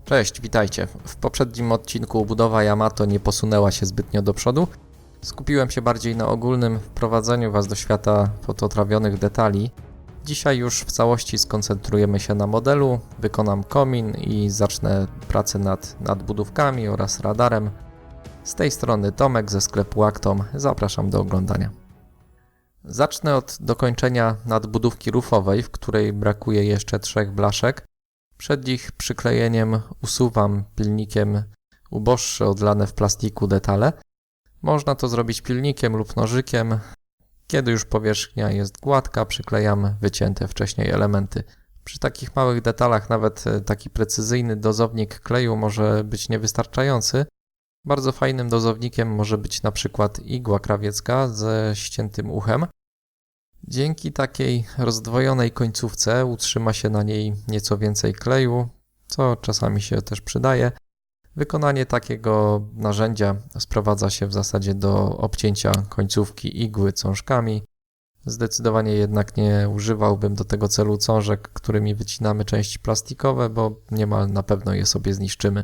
Cześć, witajcie. W poprzednim odcinku budowa Yamato nie posunęła się zbytnio do przodu. Skupiłem się bardziej na ogólnym wprowadzeniu Was do świata fototrawionych detali. Dzisiaj już w całości skoncentrujemy się na modelu, wykonam komin i zacznę pracę nad nadbudówkami oraz radarem. Z tej strony Tomek ze sklepu Actom, zapraszam do oglądania. Zacznę od dokończenia nadbudówki rufowej, w której brakuje jeszcze 3 blaszek. Przed ich przyklejeniem usuwam pilnikiem uboższe odlane w plastiku detale. Można to zrobić pilnikiem lub nożykiem. Kiedy już powierzchnia jest gładka, przyklejam wycięte wcześniej elementy. Przy takich małych detalach nawet taki precyzyjny dozownik kleju może być niewystarczający. Bardzo fajnym dozownikiem może być na przykład igła krawiecka ze ściętym uchem. Dzięki takiej rozdwojonej końcówce utrzyma się na niej nieco więcej kleju, co czasami się też przydaje. Wykonanie takiego narzędzia sprowadza się w zasadzie do obcięcia końcówki igły cążkami. Zdecydowanie jednak nie używałbym do tego celu cążek, którymi wycinamy części plastikowe, bo niemal na pewno je sobie zniszczymy.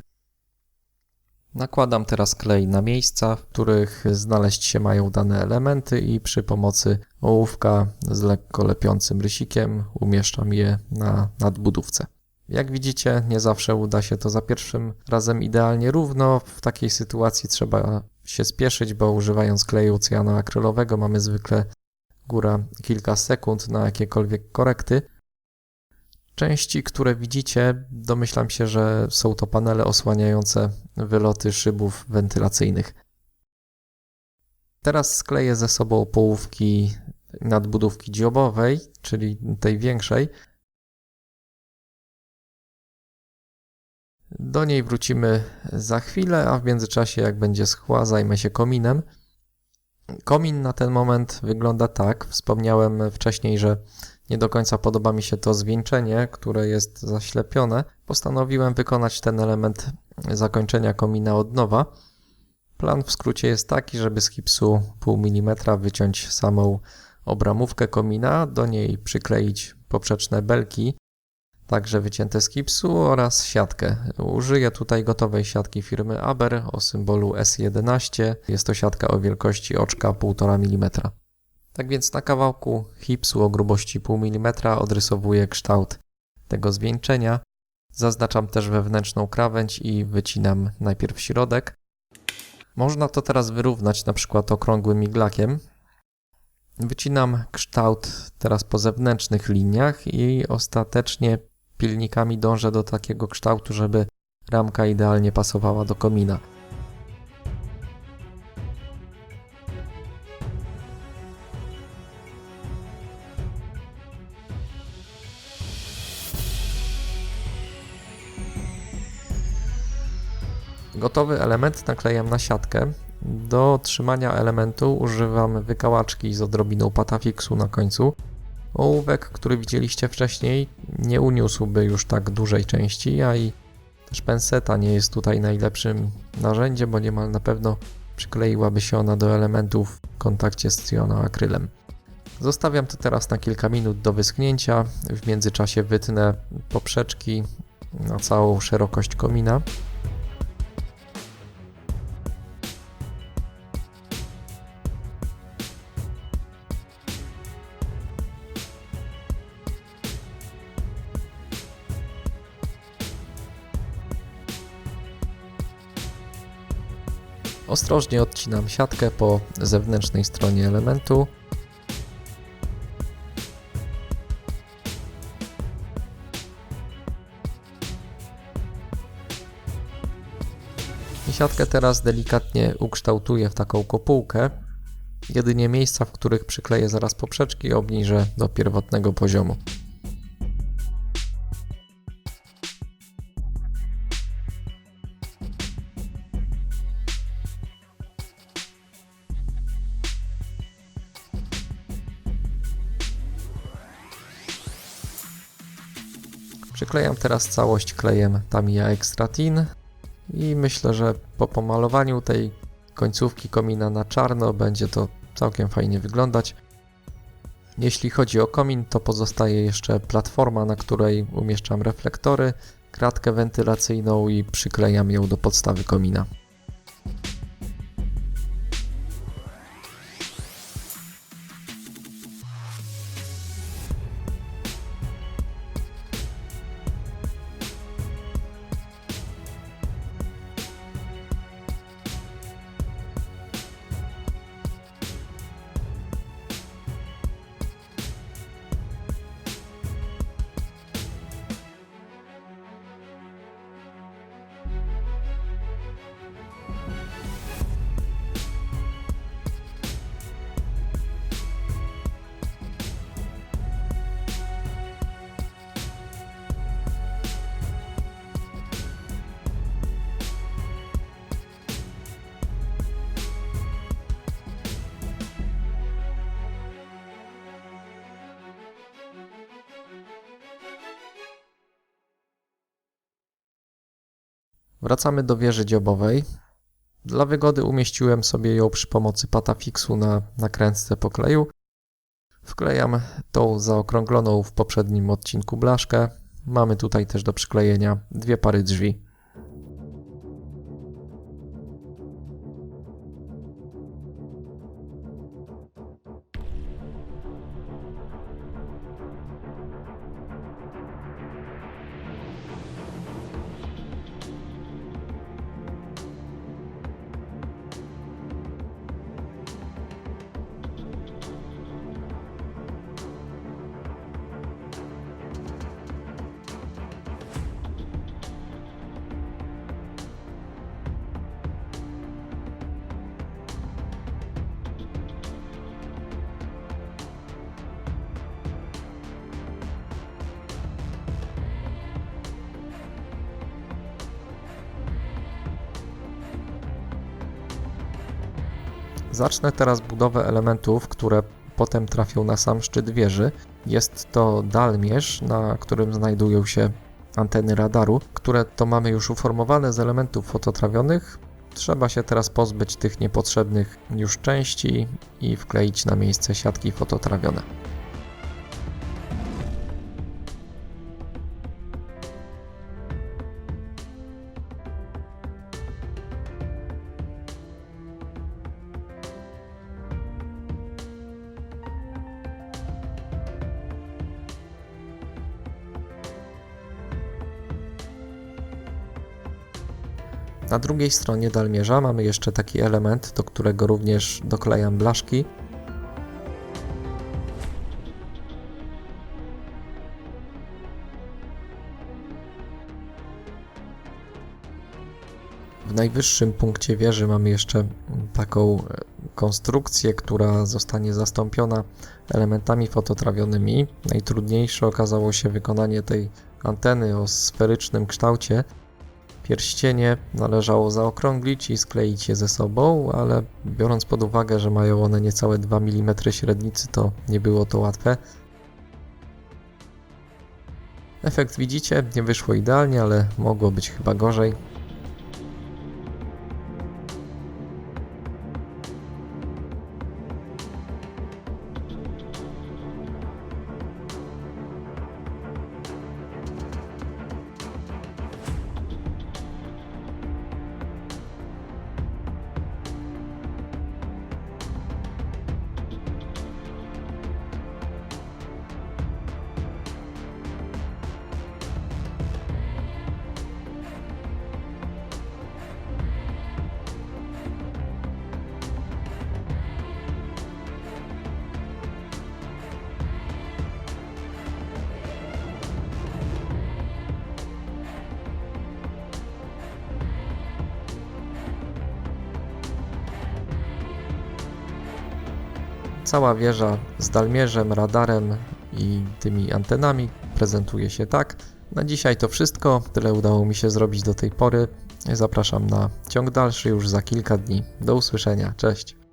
Nakładam teraz klej na miejsca, w których znaleźć się mają dane elementy i przy pomocy ołówka z lekko lepiącym rysikiem umieszczam je na nadbudówce. Jak widzicie, nie zawsze uda się to za pierwszym razem idealnie równo. W takiej sytuacji trzeba się spieszyć, bo używając kleju cyjanoakrylowego mamy zwykle góra kilka sekund na jakiekolwiek korekty. Części, które widzicie, domyślam się, że są to panele osłaniające wyloty szybów wentylacyjnych. Teraz skleję ze sobą połówki nadbudówki dziobowej, czyli tej większej. Do niej wrócimy za chwilę, a w międzyczasie, jak będzie schła, zajmę się kominem. Komin na ten moment wygląda tak. Wspomniałem wcześniej, że nie do końca podoba mi się to zwieńczenie, które jest zaślepione. Postanowiłem wykonać ten element zakończenia komina od nowa. Plan w skrócie jest taki, żeby z gipsu 0,5 mm wyciąć samą obramówkę komina, do niej przykleić poprzeczne belki, także wycięte z gipsu oraz siatkę. Użyję tutaj gotowej siatki firmy Aber o symbolu S11. Jest to siatka o wielkości oczka 1,5 mm. Tak więc na kawałku gipsu o grubości 0,5 mm odrysowuję kształt tego zwieńczenia. Zaznaczam też wewnętrzną krawędź i wycinam najpierw środek. Można to teraz wyrównać na przykład okrągłym iglakiem. Wycinam kształt teraz po zewnętrznych liniach i ostatecznie pilnikami dążę do takiego kształtu, żeby ramka idealnie pasowała do komina. Gotowy element naklejam na siatkę. Do trzymania elementu używam wykałaczki z odrobiną patafiksu na końcu. Ołówek, który widzieliście wcześniej, nie uniósłby już tak dużej części, a i też penseta nie jest tutaj najlepszym narzędziem, bo niemal na pewno przykleiłaby się ona do elementów w kontakcie z cyjanoakrylem. Zostawiam to teraz na kilka minut do wyschnięcia. W międzyczasie wytnę poprzeczki na całą szerokość komina. Ostrożnie odcinam siatkę po zewnętrznej stronie elementu. I siatkę teraz delikatnie ukształtuję w taką kopułkę. Jedynie miejsca, w których przykleję zaraz poprzeczki, obniżę do pierwotnego poziomu. Przyklejam teraz całość klejem Tamiya Extra Thin i myślę, że po pomalowaniu tej końcówki komina na czarno będzie to całkiem fajnie wyglądać. Jeśli chodzi o komin, to pozostaje jeszcze platforma, na której umieszczam reflektory. kratkę wentylacyjną i przyklejam ją do podstawy komina. Wracamy do wieży dziobowej. Dla wygody umieściłem sobie ją przy pomocy patafixu na nakrętce pokleju. Wklejam tą zaokrągloną w poprzednim odcinku blaszkę. Mamy tutaj też do przyklejenia 2 pary drzwi. Zacznę teraz budowę elementów, które potem trafią na sam szczyt wieży. Jest to dalmierz, na którym znajdują się anteny radaru, które to mamy już uformowane z elementów fototrawionych. Trzeba się teraz pozbyć tych niepotrzebnych już części i wkleić na miejsce siatki fototrawione. Na drugiej stronie dalmierza mamy jeszcze taki element, do którego również doklejam blaszki. W najwyższym punkcie wieży mamy jeszcze taką konstrukcję, która zostanie zastąpiona elementami fototrawionymi. Najtrudniejsze okazało się wykonanie tej anteny o sferycznym kształcie. Pierścienie należało zaokrąglić i skleić je ze sobą, ale biorąc pod uwagę, że mają one niecałe 2 mm średnicy, to nie było to łatwe. Efekt widzicie, nie wyszło idealnie, ale mogło być chyba gorzej. Cała wieża z dalmierzem, radarem i tymi antenami prezentuje się tak. Na dzisiaj to wszystko. Tyle udało mi się zrobić do tej pory. Zapraszam na ciąg dalszy już za kilka dni. Do usłyszenia. Cześć.